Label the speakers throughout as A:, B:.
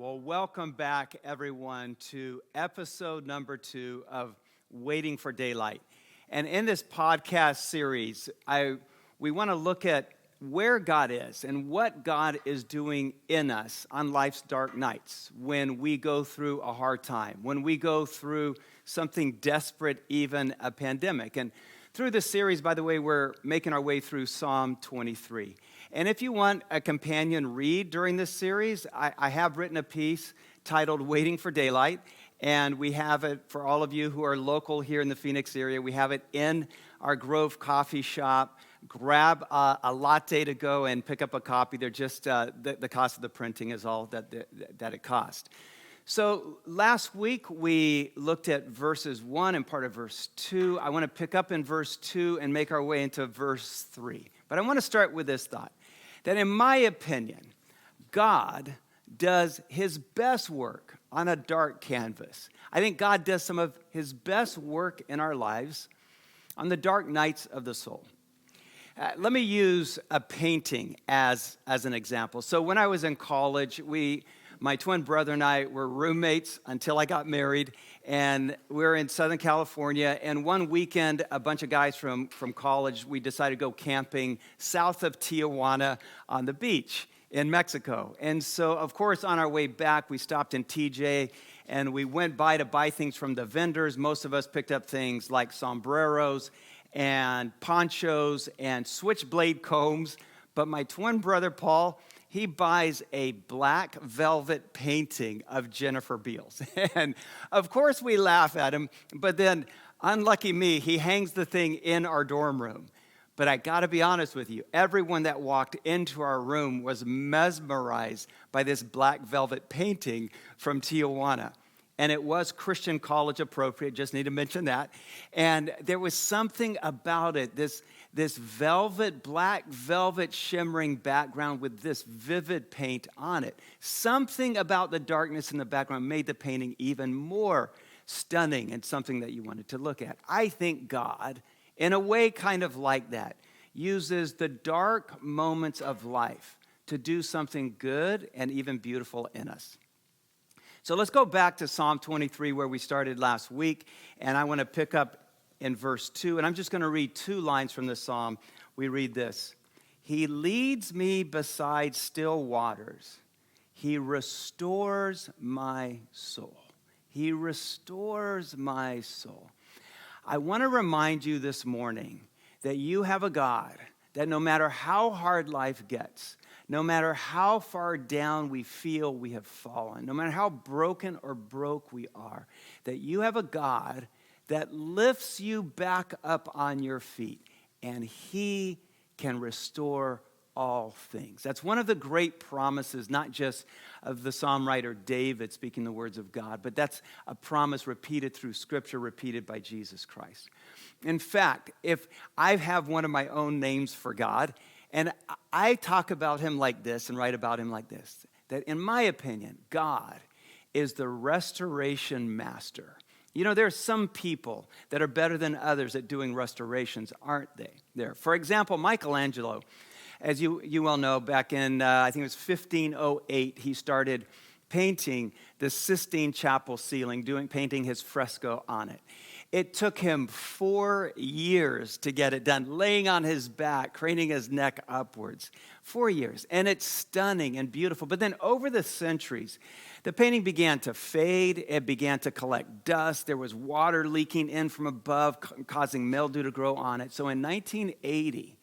A: Well, welcome back, everyone, to episode number 2 of Waiting for Daylight. And in this podcast series, we want to look at where God is and what God is doing in us on life's dark nights when we go through a hard time, when we go through something desperate, even a pandemic. And through this series, by the way, we're making our way through Psalm 23. And if you want a companion read during this series, I have written a piece titled Waiting for Daylight, and we have it for all of you who are local here in the Phoenix area. We have it in our Grove coffee shop. Grab a latte to go and pick up a copy. They're just, the cost of the printing is all that it cost. So last week we looked at verses 1 and part of verse 2. I want to pick up in verse 2 and make our way into verse 3. But I want to start with this thought, that in my opinion, God does his best work on a dark canvas. I think God does some of his best work in our lives on the dark nights of the soul. Let me use a painting as an example. So when I was in college, my twin brother and I were roommates until I got married, and we were in Southern California, and one weekend, a bunch of guys from college, we decided to go camping south of Tijuana on the beach in Mexico. And so, of course, on our way back, we stopped in TJ, and we went by to buy things from the vendors. Most of us picked up things like sombreros and ponchos and switchblade combs, but my twin brother, Paul, he buys a black velvet painting of Jennifer Beals. And of course we laugh at him, but then, unlucky me, he hangs the thing in our dorm room. But I gotta be honest with you, everyone that walked into our room was mesmerized by this black velvet painting from Tijuana. And it was Christian college appropriate, just need to mention that. And there was something about it, this black velvet shimmering background with this vivid paint on it. Something about the darkness in the background made the painting even more stunning and something that you wanted to look at. I think God, in a way kind of like that, uses the dark moments of life to do something good and even beautiful in us. So let's go back to Psalm 23 where we started last week, and I want to pick up in verse 2, and I'm just going to read 2 lines from the psalm. We read this: He leads me beside still waters. He restores my soul. He restores my soul. I want to remind you this morning that you have a God that no matter how hard life gets, no matter how far down we feel we have fallen, no matter how broken or broke we are, that you have a God that lifts you back up on your feet, and he can restore all things. That's one of the great promises, not just of the psalm writer David speaking the words of God, but that's a promise repeated through Scripture, repeated by Jesus Christ. In fact, if I have one of my own names for God, and I talk about him like this and write about him like this, that in my opinion, God is the restoration master. You know, there are some people that are better than others at doing restorations, aren't they? There. For example, Michelangelo, as you well know, back in, I think it was 1508, he started painting the Sistine Chapel ceiling, painting his fresco on it. It took him 4 years to get it done, laying on his back, craning his neck upwards. 4 years. And it's stunning and beautiful. But then over the centuries, the painting began to fade. It began to collect dust. There was water leaking in from above, causing mildew to grow on it. So in 1980,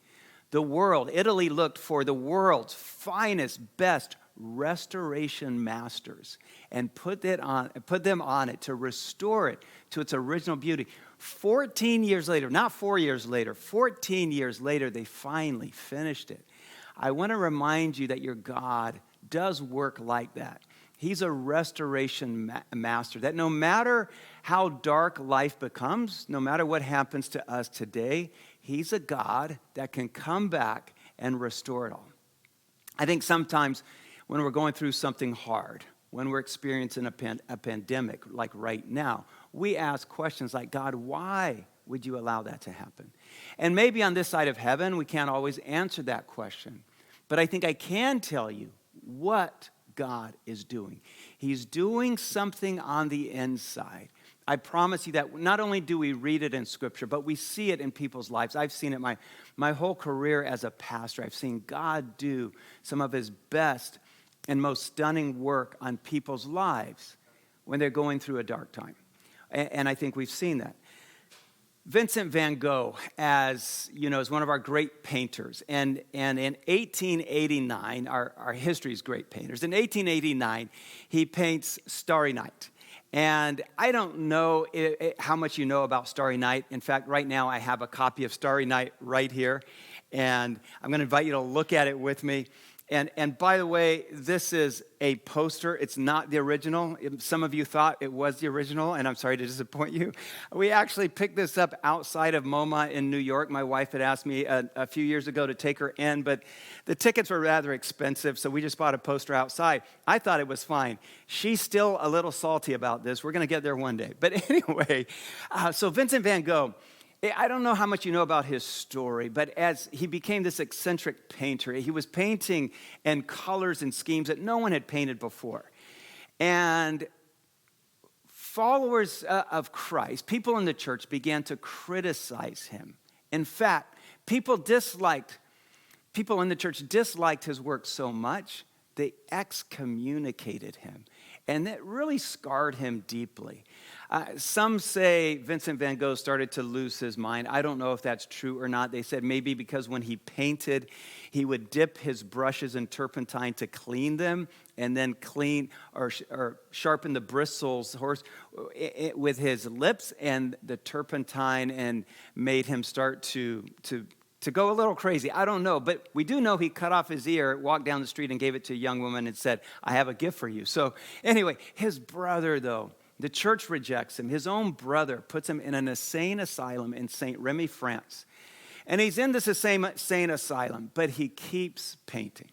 A: Italy looked for the world's finest, best restoration masters and put them on it to restore it to its original beauty. 14 years later, not 4 years later, 14 years later, they finally finished it. I want to remind you that your God does work like that. He's a restoration master, that no matter how dark life becomes, no matter what happens to us today, he's a God that can come back and restore it all. I think sometimes when we're going through something hard, when we're experiencing a pandemic like right now, we ask questions like, God, why would you allow that to happen? And maybe on this side of heaven, we can't always answer that question. But I think I can tell you what God is doing. He's doing something on the inside. I promise you that not only do we read it in Scripture, but we see it in people's lives. I've seen it my whole career as a pastor. I've seen God do some of his best and most stunning work on people's lives when they're going through a dark time. And I think we've seen that. Vincent van Gogh, as you know, is one of our great painters. And in 1889, our history's great painters. In 1889, he paints Starry Night. And I don't know how much you know about Starry Night. In fact, right now I have a copy of Starry Night right here. And I'm going to invite you to look at it with me. And by the way, this is a poster. It's not the original. Some of you thought it was the original, and I'm sorry to disappoint you. We actually picked this up outside of MoMA in New York. My wife had asked me a few years ago to take her in, but the tickets were rather expensive, so we just bought a poster outside. I thought it was fine. She's still a little salty about this. We're going to get there one day. But anyway, so Vincent van Gogh, I don't know how much you know about his story, but as he became this eccentric painter, he was painting in colors and schemes that no one had painted before. And followers of Christ, people in the church, began to criticize him. In fact, people in the church disliked his work so much, they excommunicated him. And that really scarred him deeply. Some say Vincent van Gogh started to lose his mind. I don't know if that's true or not. They said maybe because when he painted, he would dip his brushes in turpentine to clean them and then clean or sharpen the bristles with his lips and the turpentine and made him start to go a little crazy. I don't know, but we do know he cut off his ear, walked down the street and gave it to a young woman and said, I have a gift for you. So anyway, his brother though, the church rejects him. His own brother puts him in an insane asylum in St. Remy, France. And he's in this insane asylum, but he keeps painting.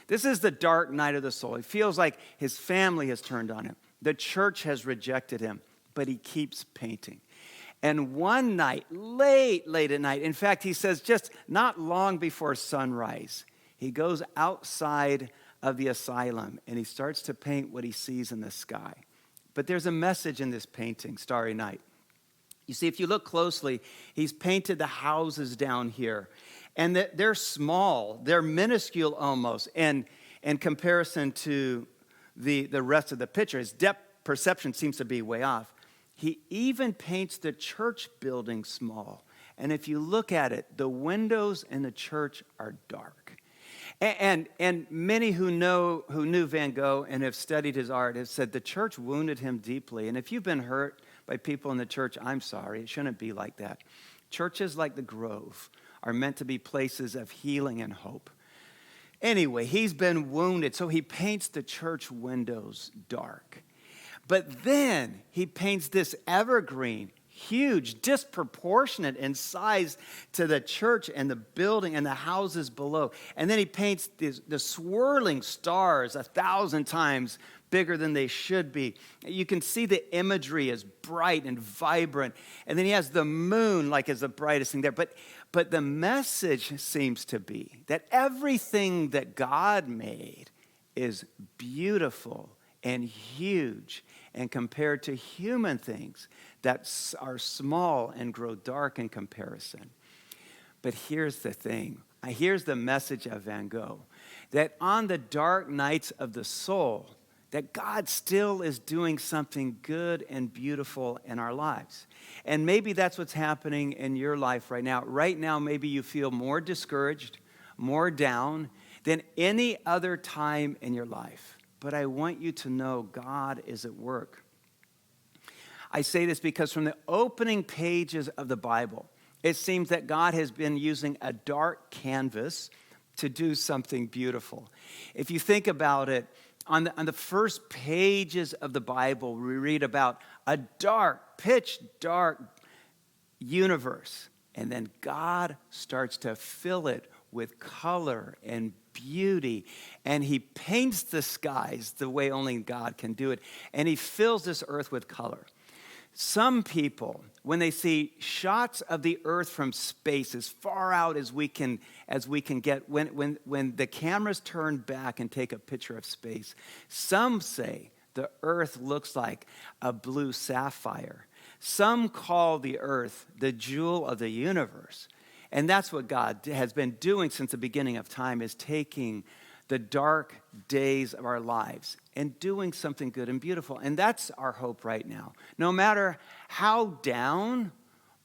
A: This is the dark night of the soul. He feels like his family has turned on him. The church has rejected him, but he keeps painting. And one night, late at night, in fact, he says just not long before sunrise, he goes outside of the asylum and he starts to paint what he sees in the sky. But there's a message in this painting, Starry Night. You see, if you look closely, he's painted the houses down here. And they're small, they're minuscule almost, in comparison to the rest of the picture. His depth perception seems to be way off. He even paints the church building small. And if you look at it, the windows in the church are dark. And many who knew Van Gogh and have studied his art have said the church wounded him deeply. And if you've been hurt by people in the church, I'm sorry. It shouldn't be like that. Churches like the Grove are meant to be places of healing and hope. Anyway, he's been wounded, so he paints the church windows dark. But then he paints this evergreen, huge, disproportionate in size to the church and the building and the houses below. And then he paints the swirling stars 1,000 times bigger than they should be. You can see the imagery is bright and vibrant. And then he has the moon like as the brightest thing there. But the message seems to be that everything that God made is beautiful and huge and compared to human things that are small and grow dark in comparison. But here's the thing. Here's the message of Van Gogh. That on the dark nights of the soul, that God still is doing something good and beautiful in our lives. And maybe that's what's happening in your life right now. Right now, maybe you feel more discouraged, more down than any other time in your life. But I want you to know God is at work. I say this because from the opening pages of the Bible, it seems that God has been using a dark canvas to do something beautiful. If you think about it, on the first pages of the Bible, we read about a dark, pitch dark universe. And then God starts to fill it with color and beauty. And he paints the skies the way only God can do it. And he fills this earth with color. Some people, when they see shots of the earth from space as far out as we can get, when the cameras turn back and take a picture of space, some say the earth looks like a blue sapphire. Some call the earth the jewel of the universe. And that's what God has been doing since the beginning of time, is taking the dark days of our lives and doing something good and beautiful. And that's our hope right now. No matter how down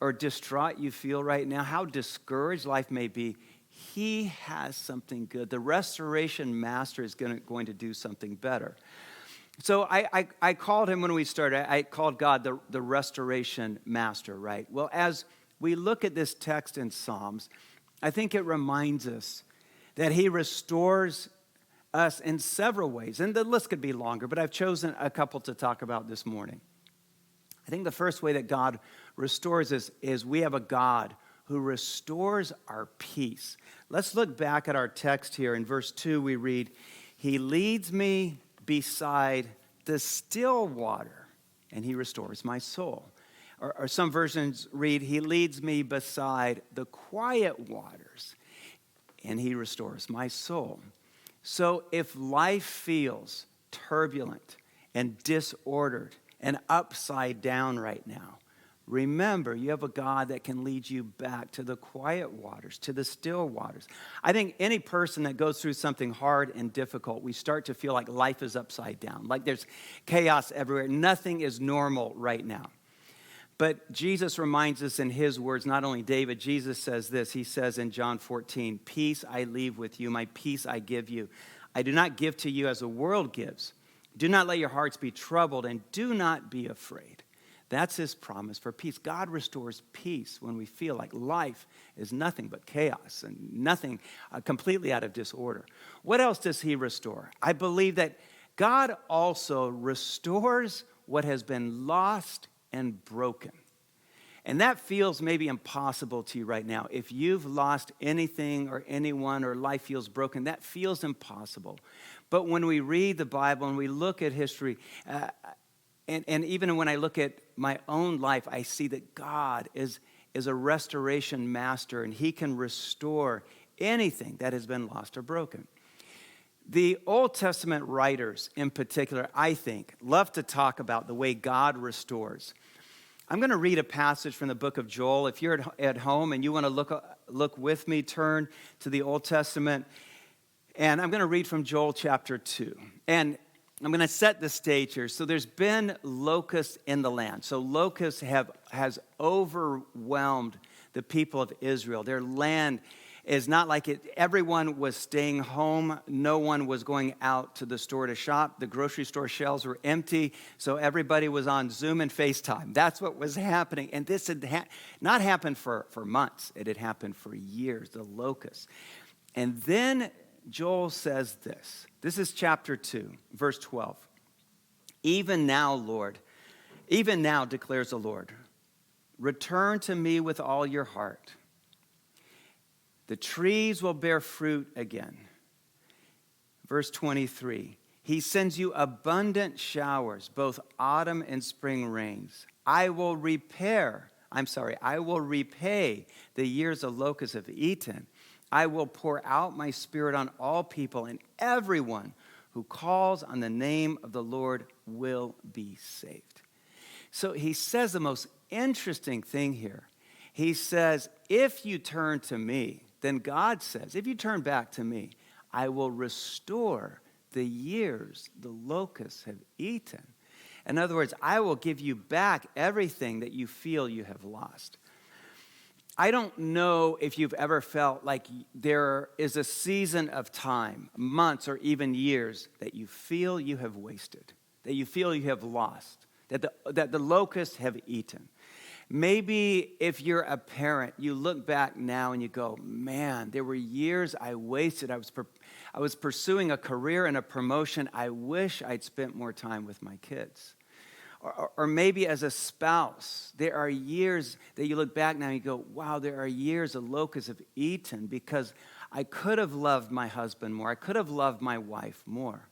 A: or distraught you feel right now, how discouraged life may be, he has something good. The restoration master is going to do something better. So I called him when we started, I called God the restoration master, right? Well, as we look at this text in Psalms, I think it reminds us that he restores us in several ways. And the list could be longer, but I've chosen a couple to talk about this morning. I think the first way that God restores us is we have a God who restores our peace. Let's look back at our text here. In verse 2, we read, "He leads me beside the still water, and he restores my soul." Or some versions read, "He leads me beside the quiet waters, and he restores my soul." So if life feels turbulent and disordered and upside down right now, remember you have a God that can lead you back to the quiet waters, to the still waters. I think any person that goes through something hard and difficult, we start to feel like life is upside down, like there's chaos everywhere. Nothing is normal right now. But Jesus reminds us in his words, not only David, Jesus says this. He says in John 14, "Peace I leave with you, my peace I give you. I do not give to you as the world gives. Do not let your hearts be troubled, and do not be afraid." That's his promise for peace. God restores peace when we feel like life is nothing but chaos and nothing completely out of disorder. What else does he restore? I believe that God also restores what has been lost and broken. And that feels maybe impossible to you right now. If you've lost anything or anyone or life feels broken, that feels impossible. But when we read the Bible and we look at history, and even when I look at my own life, I see that God is a restoration master, and he can restore anything that has been lost or broken. The Old Testament writers in particular, I think, love to talk about the way God restores. I'm going to read a passage from the book of Joel. If you're at home and you want to look with me, turn to the Old Testament. And I'm going to read from Joel chapter 2. And I'm going to set the stage here. So there's been locusts in the land. So locusts has overwhelmed the people of Israel. Their land is not like it. Everyone was staying home. No one was going out to the store to shop. The grocery store shelves were empty. So everybody was on Zoom and FaceTime. That's what was happening. And this had not happened for months. It had happened for years, the locusts. And then Joel says this. This is chapter 2, verse 12. "Even now, Lord, even now declares the Lord, return to me with all your heart. The trees will bear fruit again." Verse 23, "He sends you abundant showers, both autumn and spring rains. I will repay the years the locusts have eaten. I will pour out my spirit on all people, and everyone who calls on the name of the Lord will be saved." So he says the most interesting thing here. He says, if you turn to me, then God says, if you turn back to me, I will restore the years the locusts have eaten. In other words, I will give you back everything that you feel you have lost. I don't know if you've ever felt like there is a season of time, months or even years, that you feel you have wasted, that you feel you have lost, that the locusts have eaten. Maybe if you're a parent, you look back now and you go, man, there were years I wasted. I was pursuing a career and a promotion. I wish I'd spent more time with my kids. Or maybe as a spouse, there are years that you look back now and you go, wow, there are years the locusts have eaten because I could have loved my husband more. I could have loved my wife more.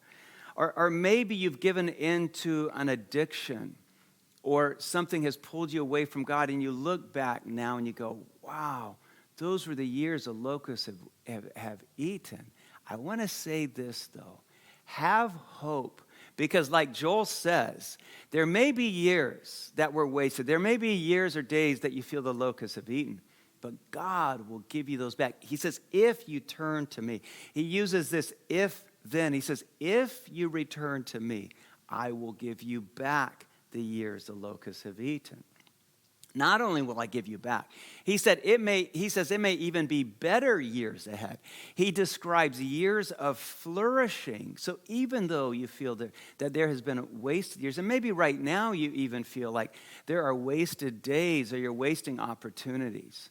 A: Or maybe you've given in to an addiction, or something has pulled you away from God, and you look back now and you go, wow, those were the years the locusts have eaten. I want to say this, though. Have hope. Because like Joel says, there may be years that were wasted. There may be years or days that you feel the locusts have eaten. But God will give you those back. He says, if you turn to me. He uses this if then. He says, if you return to me, I will give you back the years the locusts have eaten. Not only will I give you back, he says it may even be better years ahead. He describes years of flourishing. So even though you feel that there has been wasted years, and maybe right now you even feel like there are wasted days or you're wasting opportunities,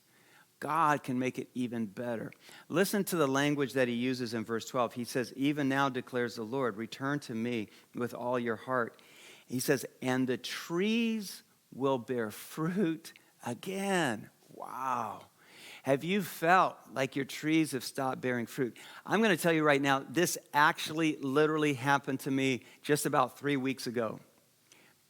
A: God can make it even better. Listen to the language that he uses in verse 12. He says, even now declares the Lord, return to me with all your heart. He says, and the trees will bear fruit again. Wow. Have you felt like your trees have stopped bearing fruit? I'm going to tell you right now, this actually literally happened to me just about 3 weeks ago,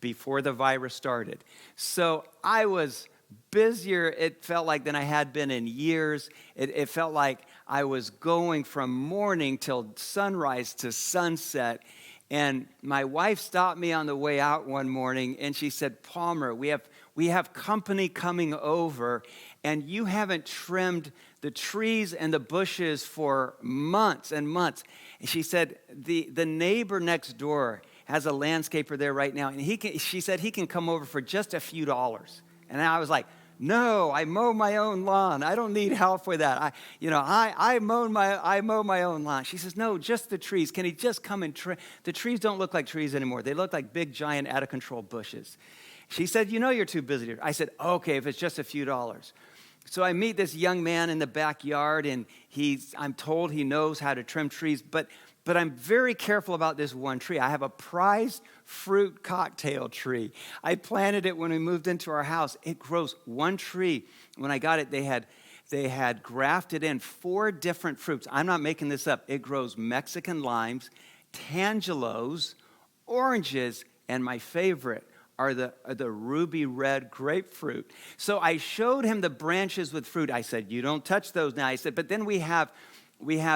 A: before the virus started. So I was busier, it felt like, than I had been in years. It felt like I was going from morning till sunrise to sunset. And my wife stopped me on the way out one morning, and she said, Palmer, we have company coming over, and you haven't trimmed the trees and the bushes for months and months. And she said, the neighbor next door has a landscaper there right now, and she said he can come over for just a few dollars. And I was like, no, I mow my own lawn. I don't need help with that. I mow my own lawn. She says, no, just the trees. Can he just come and trim? The trees don't look like trees anymore. They look like big, giant, out-of-control bushes. She said, you're too busy. I said, okay, if it's just a few dollars. So I meet this young man in the backyard, and I'm told he knows how to trim trees, but I'm very careful about this one tree. I have a prized fruit cocktail tree. I planted it when we moved into our house. It grows one tree. When I got it, they had grafted in 4 different fruits. I'm not making this up. It grows Mexican limes, tangelos, oranges, and my favorite are the ruby red grapefruit. So I showed him the branches with fruit. I said, you don't touch those now. I said, but then we have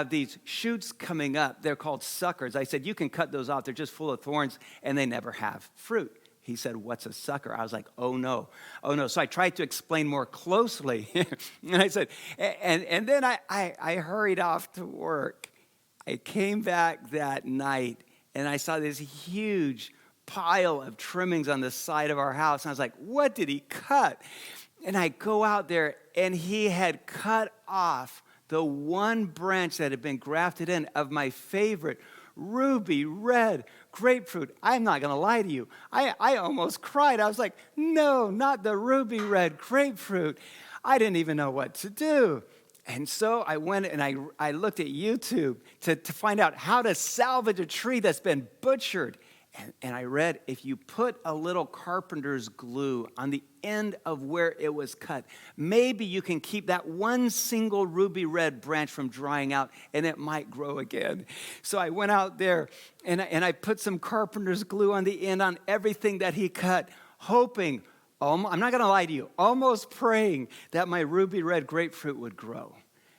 A: these shoots coming up. They're called suckers. I said, you can cut those off. They're just full of thorns, and they never have fruit. He said, what's a sucker? I was like, oh, no. So I tried to explain more closely. And I said, and then I hurried off to work. I came back that night, and I saw this huge pile of trimmings on the side of our house. And I was like, what did he cut? And I go out there, and he had cut off the one branch that had been grafted in of my favorite ruby red grapefruit. I'm not going to lie to you. I almost cried. I was like, no, not the ruby red grapefruit. I didn't even know what to do. And so I went and I looked at YouTube to find out how to salvage a tree that's been butchered. And I read, if you put a little carpenter's glue on the end of where it was cut, maybe you can keep that one single ruby red branch from drying out, and it might grow again. So I went out there, and I put some carpenter's glue on the end on everything that he cut, hoping, I'm not going to lie to you, almost praying that my ruby red grapefruit would grow.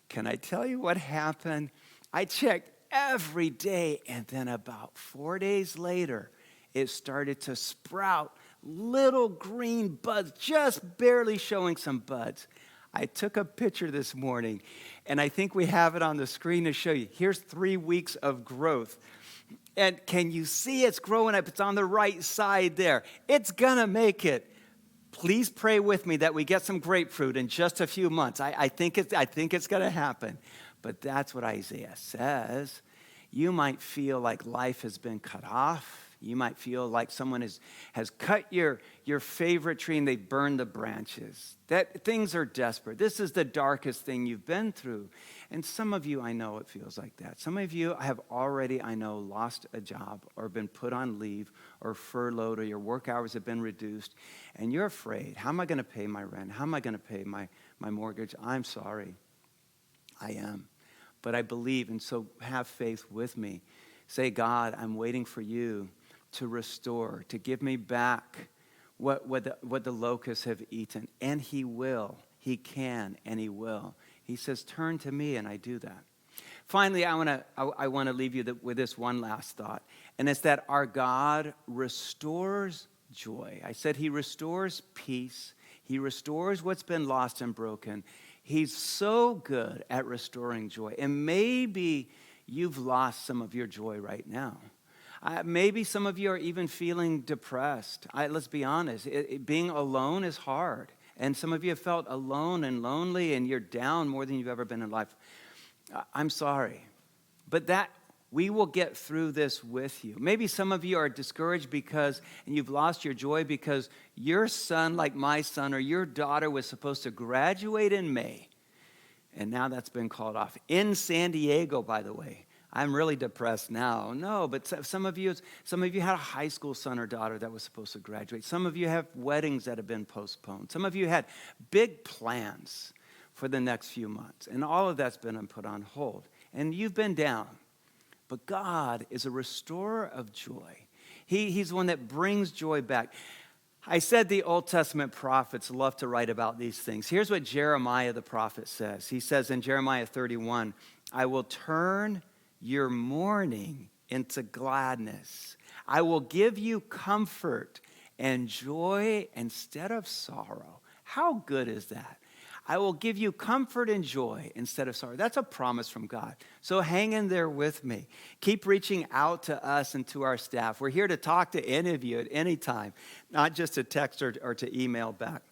A: Can I tell you what happened? I checked every day, and then about 4 days later, it started to sprout little green buds, just barely showing some buds. I took a picture this morning, and I think we have it on the screen to show you. Here's 3 weeks of growth. And can you see it's growing up? It's on the right side there. It's gonna make it. Please pray with me that we get some grapefruit in just a few months. I think it's gonna happen. But that's what Isaiah says. You might feel like life has been cut off. You might feel like someone has cut your favorite tree and they burned the branches. That things are desperate. This is the darkest thing you've been through. And some of you, I know it feels like that. Some of you have already, I know, lost a job or been put on leave or furloughed, or your work hours have been reduced. And you're afraid, how am I going to pay my rent? How am I going to pay my mortgage? I'm sorry. I am. But I believe, and so have faith with me. Say, God, I'm waiting for you to restore, to give me back what the locusts have eaten. And he will. He can and he will. He says, turn to me, and I do that. Finally, I want to leave you with this one last thought, and it's that our God restores joy. I said he restores peace. He restores what's been lost and broken. He's so good at restoring joy. And maybe you've lost some of your joy right now. Maybe some of you are even feeling depressed. Let's be honest. Being alone is hard. And some of you have felt alone and lonely, and you're down more than you've ever been in life. I'm sorry. But we will get through this with you. Maybe some of you are discouraged and you've lost your joy because your son, like my son, or your daughter was supposed to graduate in May. And now that's been called off. In San Diego, by the way. I'm really depressed now. No, but some of you had a high school son or daughter that was supposed to graduate. Some of you have weddings that have been postponed. Some of you had big plans for the next few months. And all of that's been put on hold. And you've been down. But God is a restorer of joy. He's the one that brings joy back. I said the Old Testament prophets love to write about these things. Here's what Jeremiah the prophet says. He says in Jeremiah 31, I will turn your mourning into gladness. I will give you comfort and joy instead of sorrow. How good is that? I will give you comfort and joy instead of sorrow. That's a promise from God. So hang in there with me. Keep reaching out to us and to our staff. We're here to talk to any of you at any time, not just to text or to email back.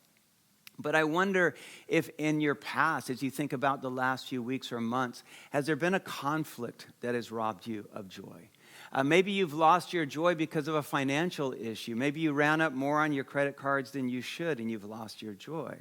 A: But I wonder if in your past, as you think about the last few weeks or months, has there been a conflict that has robbed you of joy? Maybe you've lost your joy because of a financial issue. Maybe you ran up more on your credit cards than you should, and you've lost your joy.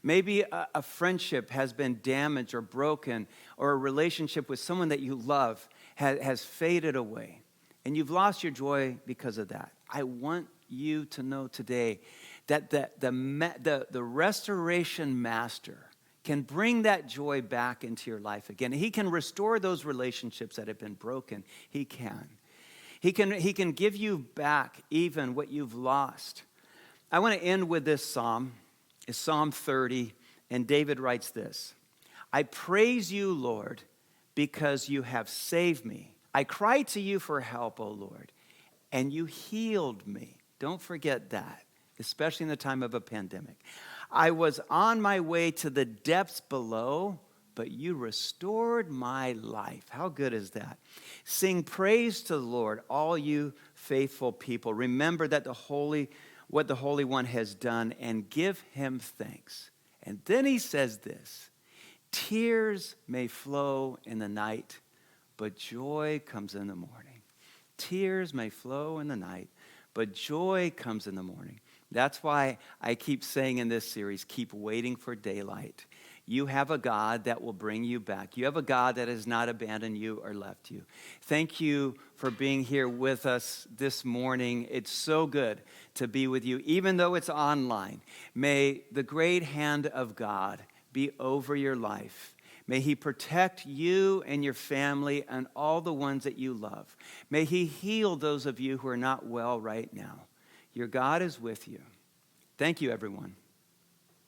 A: Maybe a friendship has been damaged or broken, or a relationship with someone that you love has faded away, and you've lost your joy because of that. I want you to know today that the restoration master can bring that joy back into your life again. He can restore those relationships that have been broken. He can. He can give you back even what you've lost. I want to end with this psalm. It's Psalm 30, and David writes this. I praise you, Lord, because you have saved me. I cried to you for help, O Lord, and you healed me. Don't forget that, especially in the time of a pandemic. I was on my way to the depths below, but you restored my life. How good is that? Sing praise to the Lord, all you faithful people. Remember that what the Holy One has done, and give him thanks. And then he says this, tears may flow in the night, but joy comes in the morning. Tears may flow in the night, but joy comes in the morning. That's why I keep saying in this series, keep waiting for daylight. You have a God that will bring you back. You have a God that has not abandoned you or left you. Thank you for being here with us this morning. It's so good to be with you, even though it's online. May the great hand of God be over your life. May he protect you and your family and all the ones that you love. May he heal those of you who are not well right now. Your God is with you. Thank you, everyone.